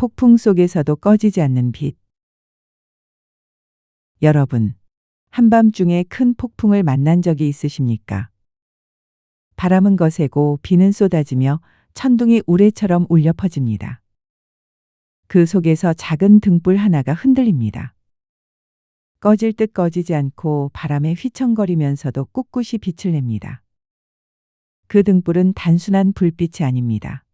폭풍 속에서도 꺼지지 않는 빛. 여러분, 한밤중에 큰 폭풍을 만난 적이 있으십니까? 바람은 거세고 비는 쏟아지며 천둥이 우레처럼 울려 퍼집니다. 그 속에서 작은 등불 하나가 흔들립니다. 꺼질 듯 꺼지지 않고 바람에 휘청거리면서도 꿋꿋이 빛을 냅니다. 그 등불은 단순한 불빛이 아닙니다.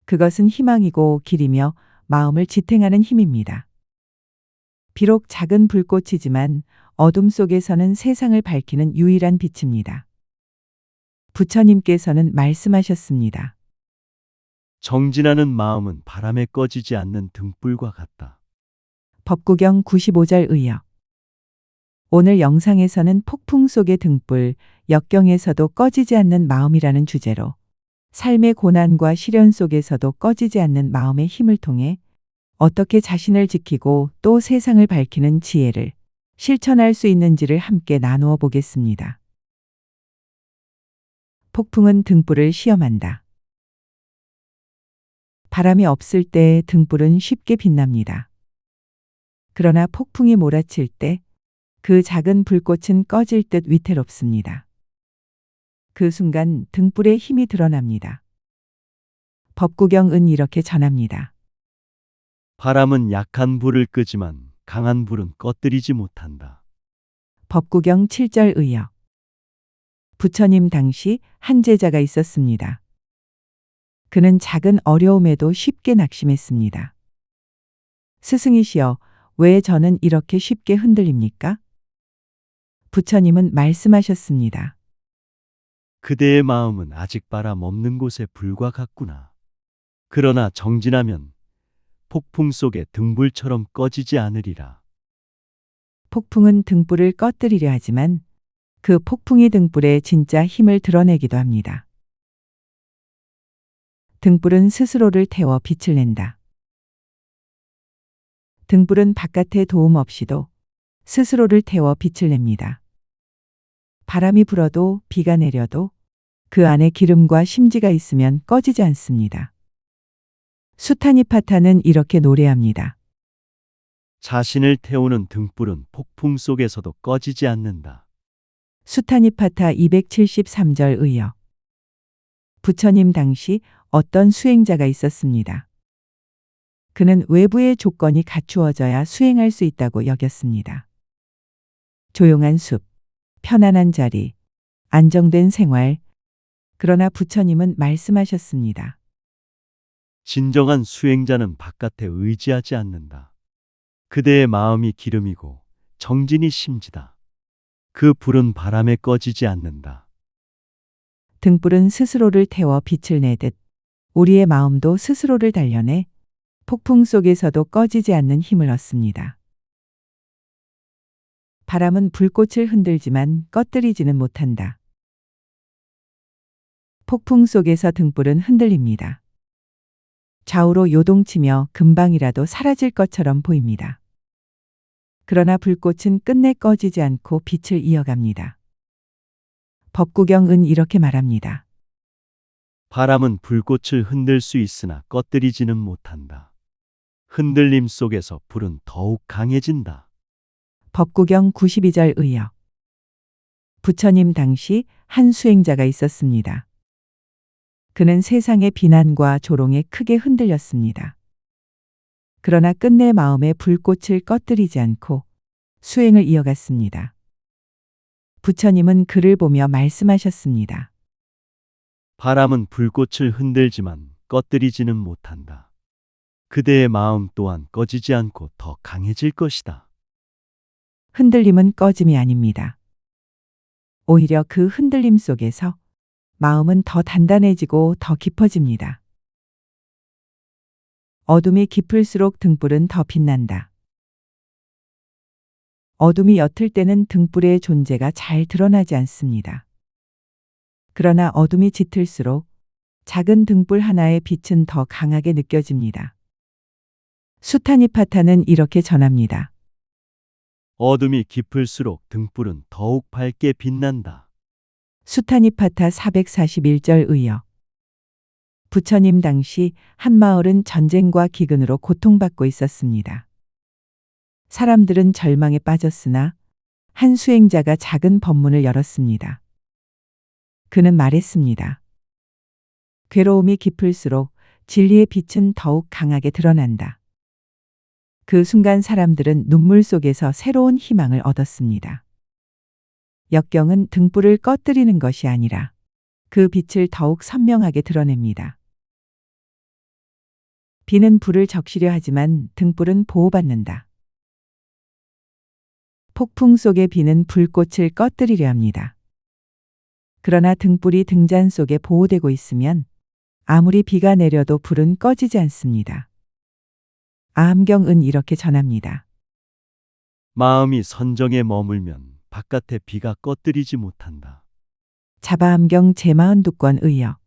그것은 희망이고 길이며 마음을 지탱하는 힘입니다. 비록 작은 불꽃이지만 어둠 속에서는 세상을 밝히는 유일한 빛입니다. 부처님께서는 말씀하셨습니다. 정진하는 마음은 바람에 꺼지지 않는 등불과 같다. 법구경 95절 의역. 오늘 영상에서는 폭풍 속의 등불, 역경에서도 꺼지지 않는 마음이라는 주제로 삶의 고난과 시련 속에서도 꺼지지 않는 마음의 힘을 통해 어떻게 자신을 지키고 또 세상을 밝히는 지혜를 실천할 수 있는지를 함께 나누어 보겠습니다. 폭풍은 등불을 시험한다. 바람이 없을 때 등불은 쉽게 빛납니다. 그러나 폭풍이 몰아칠 때 그 작은 불꽃은 꺼질 듯 위태롭습니다. 그 순간 등불의 힘이 드러납니다. 법구경은 이렇게 전합니다. 바람은 약한 불을 끄지만 강한 불은 꺼뜨리지 못한다. 법구경 7절 의역. 부처님 당시 한 제자가 있었습니다. 그는 작은 어려움에도 쉽게 낙심했습니다. 스승이시여, 왜 저는 이렇게 쉽게 흔들립니까? 부처님은 말씀하셨습니다. 그대의 마음은 아직 바람 없는 곳의 불과 같구나. 그러나 정진하면 폭풍 속의 등불처럼 꺼지지 않으리라. 폭풍은 등불을 꺼뜨리려 하지만 그 폭풍이 등불의 진짜 힘을 드러내기도 합니다. 등불은 스스로를 태워 빛을 낸다. 등불은 바깥의 도움 없이도 스스로를 태워 빛을 냅니다. 바람이 불어도 비가 내려도 그 안에 기름과 심지가 있으면 꺼지지 않습니다. 수타니파타는 이렇게 노래합니다. 자신을 태우는 등불은 폭풍 속에서도 꺼지지 않는다. 수타니파타 273절 의역. 부처님 당시 어떤 수행자가 있었습니다. 그는 외부의 조건이 갖추어져야 수행할 수 있다고 여겼습니다. 조용한 숲, 편안한 자리, 안정된 생활. 그러나 부처님은 말씀하셨습니다. 진정한 수행자는 바깥에 의지하지 않는다. 그대의 마음이 기름이고 정진이 심지다. 그 불은 바람에 꺼지지 않는다. 등불은 스스로를 태워 빛을 내듯 우리의 마음도 스스로를 단련해 폭풍 속에서도 꺼지지 않는 힘을 얻습니다. 바람은 불꽃을 흔들지만 꺼뜨리지는 못한다. 폭풍 속에서 등불은 흔들립니다. 좌우로 요동치며 금방이라도 사라질 것처럼 보입니다. 그러나 불꽃은 끝내 꺼지지 않고 빛을 이어갑니다. 법구경은 이렇게 말합니다. 바람은 불꽃을 흔들 수 있으나 꺼뜨리지는 못한다. 흔들림 속에서 불은 더욱 강해진다. 법구경 92절 의역. 부처님 당시 한 수행자가 있었습니다. 그는 세상의 비난과 조롱에 크게 흔들렸습니다. 그러나 끝내 마음의 불꽃을 꺼뜨리지 않고 수행을 이어갔습니다. 부처님은 그를 보며 말씀하셨습니다. 바람은 불꽃을 흔들지만 꺼뜨리지는 못한다. 그대의 마음 또한 꺼지지 않고 더 강해질 것이다. 흔들림은 꺼짐이 아닙니다. 오히려 그 흔들림 속에서 마음은 더 단단해지고 더 깊어집니다. 어둠이 깊을수록 등불은 더 빛난다. 어둠이 옅을 때는 등불의 존재가 잘 드러나지 않습니다. 그러나 어둠이 짙을수록 작은 등불 하나의 빛은 더 강하게 느껴집니다. 수타니파타는 이렇게 전합니다. 어둠이 깊을수록 등불은 더욱 밝게 빛난다. 수타니파타 441절 의역. 부처님 당시 한 마을은 전쟁과 기근으로 고통받고 있었습니다. 사람들은 절망에 빠졌으나 한 수행자가 작은 법문을 열었습니다. 그는 말했습니다. 괴로움이 깊을수록 진리의 빛은 더욱 강하게 드러난다. 그 순간 사람들은 눈물 속에서 새로운 희망을 얻었습니다. 역경은 등불을 꺼뜨리는 것이 아니라 그 빛을 더욱 선명하게 드러냅니다. 비는 불을 적시려 하지만 등불은 보호받는다. 폭풍 속의 비는 불꽃을 꺼뜨리려 합니다. 그러나 등불이 등잔 속에 보호되고 있으면 아무리 비가 내려도 불은 꺼지지 않습니다. 아함경은 이렇게 전합니다. 마음이 선정에 머물면 바깥의 비가 꺼뜨리지 못한다. 자바암경 제42권 의역.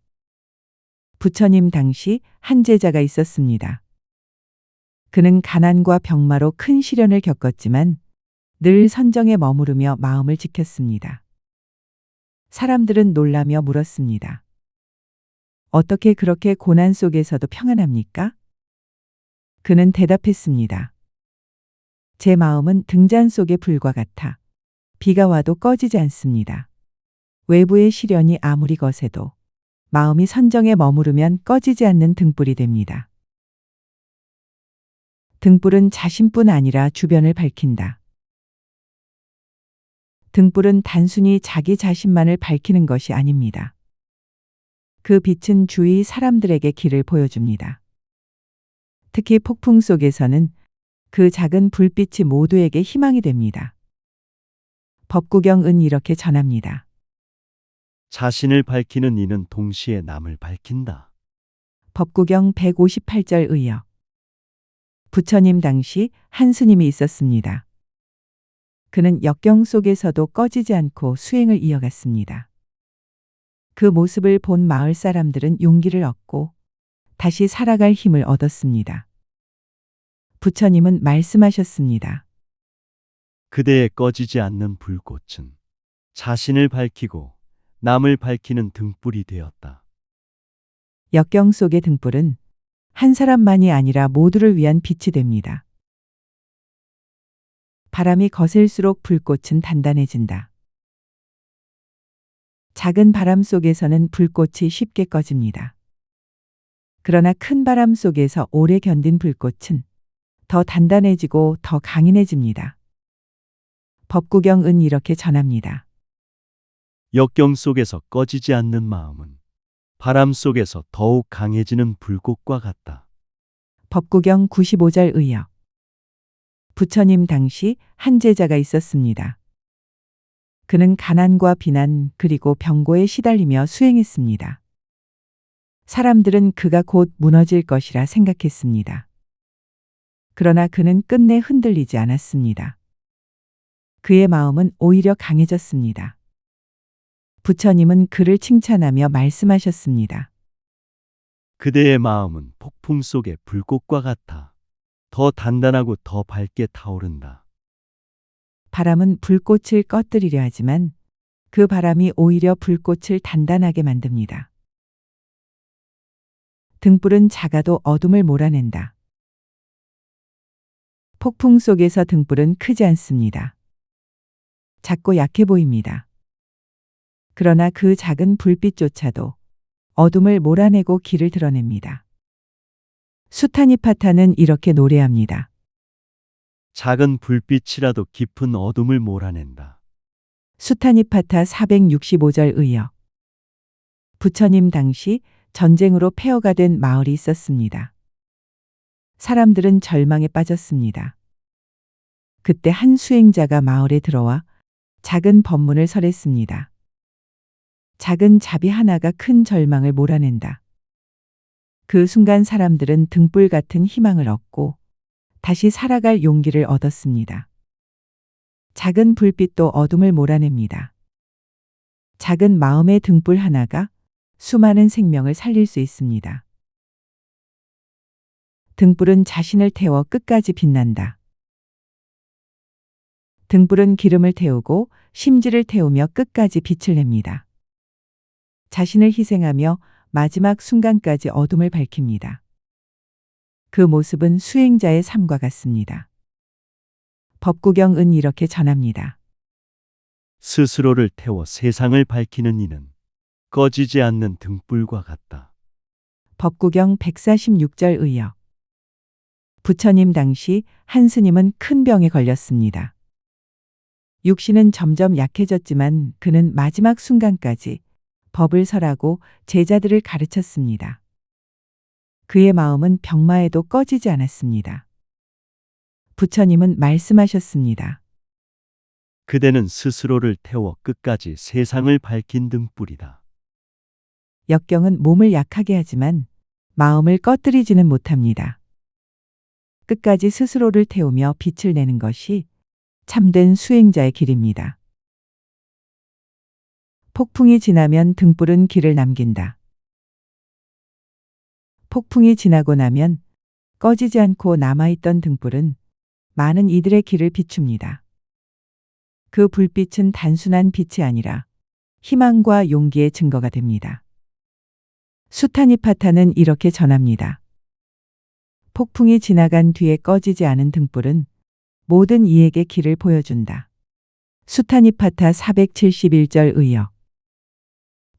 부처님 당시 한 제자가 있었습니다. 그는 가난과 병마로 큰 시련을 겪었지만 늘 선정에 머무르며 마음을 지켰습니다. 사람들은 놀라며 물었습니다. 어떻게 그렇게 고난 속에서도 평안합니까? 그는 대답했습니다. 제 마음은 등잔 속의 불과 같아 비가 와도 꺼지지 않습니다. 외부의 시련이 아무리 거세도 마음이 선정에 머무르면 꺼지지 않는 등불이 됩니다. 등불은 자신뿐 아니라 주변을 밝힌다. 등불은 단순히 자기 자신만을 밝히는 것이 아닙니다. 그 빛은 주위 사람들에게 길을 보여줍니다. 특히 폭풍 속에서는 그 작은 불빛이 모두에게 희망이 됩니다. 법구경은 이렇게 전합니다. 자신을 밝히는 이는 동시에 남을 밝힌다. 법구경 158절 의역. 부처님 당시 한 스님이 있었습니다. 그는 역경 속에서도 꺼지지 않고 수행을 이어갔습니다. 그 모습을 본 마을 사람들은 용기를 얻고 다시 살아갈 힘을 얻었습니다. 부처님은 말씀하셨습니다. 그대의 꺼지지 않는 불꽃은 자신을 밝히고 남을 밝히는 등불이 되었다. 역경 속의 등불은 한 사람만이 아니라 모두를 위한 빛이 됩니다. 바람이 거셀수록 불꽃은 단단해진다. 작은 바람 속에서는 불꽃이 쉽게 꺼집니다. 그러나 큰 바람 속에서 오래 견딘 불꽃은 더 단단해지고 더 강인해집니다. 법구경은 이렇게 전합니다. 역경 속에서 꺼지지 않는 마음은 바람 속에서 더욱 강해지는 불꽃과 같다. 법구경 95절 의역. 부처님 당시 한 제자가 있었습니다. 그는 가난과 비난 그리고 병고에 시달리며 수행했습니다. 사람들은 그가 곧 무너질 것이라 생각했습니다. 그러나 그는 끝내 흔들리지 않았습니다. 그의 마음은 오히려 강해졌습니다. 부처님은 그를 칭찬하며 말씀하셨습니다. 그대의 마음은 폭풍 속의 불꽃과 같아 더 단단하고 더 밝게 타오른다. 바람은 불꽃을 꺼뜨리려 하지만 그 바람이 오히려 불꽃을 단단하게 만듭니다. 등불은 작아도 어둠을 몰아낸다. 폭풍 속에서 등불은 크지 않습니다. 작고 약해 보입니다. 그러나 그 작은 불빛조차도 어둠을 몰아내고 길을 드러냅니다. 수타니파타는 이렇게 노래합니다. 작은 불빛이라도 깊은 어둠을 몰아낸다. 수타니파타 465절 의역. 부처님 당시 전쟁으로 폐허가 된 마을이 있었습니다. 사람들은 절망에 빠졌습니다. 그때 한 수행자가 마을에 들어와 작은 법문을 설했습니다. 작은 자비 하나가 큰 절망을 몰아낸다. 그 순간 사람들은 등불 같은 희망을 얻고 다시 살아갈 용기를 얻었습니다. 작은 불빛도 어둠을 몰아냅니다. 작은 마음의 등불 하나가 수많은 생명을 살릴 수 있습니다. 등불은 자신을 태워 끝까지 빛난다. 등불은 기름을 태우고 심지를 태우며 끝까지 빛을 냅니다. 자신을 희생하며 마지막 순간까지 어둠을 밝힙니다. 그 모습은 수행자의 삶과 같습니다. 법구경은 이렇게 전합니다. 스스로를 태워 세상을 밝히는 이는 꺼지지 않는 등불과 같다. 법구경 146절 의역. 부처님 당시 한 스님은 큰 병에 걸렸습니다. 육신은 점점 약해졌지만 그는 마지막 순간까지 법을 설하고 제자들을 가르쳤습니다. 그의 마음은 병마에도 꺼지지 않았습니다. 부처님은 말씀하셨습니다. 그대는 스스로를 태워 끝까지 세상을 밝힌 등불이다. 역경은 몸을 약하게 하지만 마음을 꺼뜨리지는 못합니다. 끝까지 스스로를 태우며 빛을 내는 것이 참된 수행자의 길입니다. 폭풍이 지나면 등불은 길을 남긴다. 폭풍이 지나고 나면 꺼지지 않고 남아있던 등불은 많은 이들의 길을 비춥니다. 그 불빛은 단순한 빛이 아니라 희망과 용기의 증거가 됩니다. 수타니파타는 이렇게 전합니다. 폭풍이 지나간 뒤에 꺼지지 않은 등불은 모든 이에게 길을 보여준다. 수타니파타 471절 의역.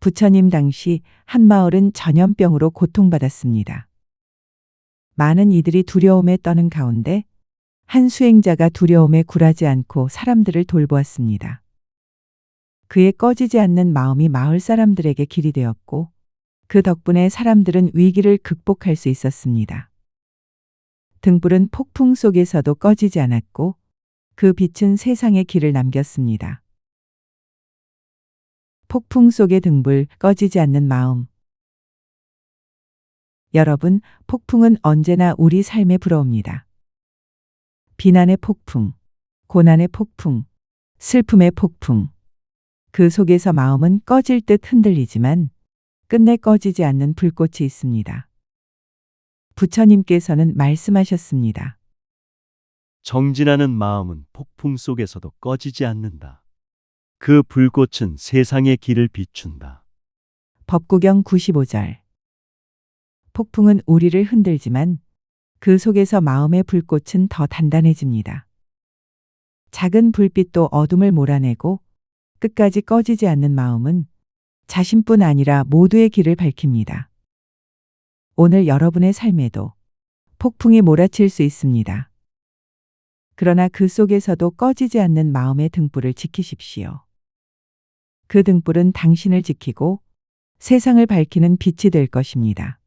부처님 당시 한 마을은 전염병으로 고통받았습니다. 많은 이들이 두려움에 떠는 가운데 한 수행자가 두려움에 굴하지 않고 사람들을 돌보았습니다. 그의 꺼지지 않는 마음이 마을 사람들에게 길이 되었고 그 덕분에 사람들은 위기를 극복할 수 있었습니다. 등불은 폭풍 속에서도 꺼지지 않았고 그 빛은 세상에 길을 남겼습니다. 폭풍 속의 등불, 꺼지지 않는 마음. 여러분, 폭풍은 언제나 우리 삶에 불어옵니다. 비난의 폭풍, 고난의 폭풍, 슬픔의 폭풍. 그 속에서 마음은 꺼질 듯 흔들리지만 끝내 꺼지지 않는 불꽃이 있습니다. 부처님께서는 말씀하셨습니다. 정진하는 마음은 폭풍 속에서도 꺼지지 않는다. 그 불꽃은 세상의 길을 비춘다. 법구경 95절. 폭풍은 우리를 흔들지만 그 속에서 마음의 불꽃은 더 단단해집니다. 작은 불빛도 어둠을 몰아내고 끝까지 꺼지지 않는 마음은 자신뿐 아니라 모두의 길을 밝힙니다. 오늘 여러분의 삶에도 폭풍이 몰아칠 수 있습니다. 그러나 그 속에서도 꺼지지 않는 마음의 등불을 지키십시오. 그 등불은 당신을 지키고 세상을 밝히는 빛이 될 것입니다.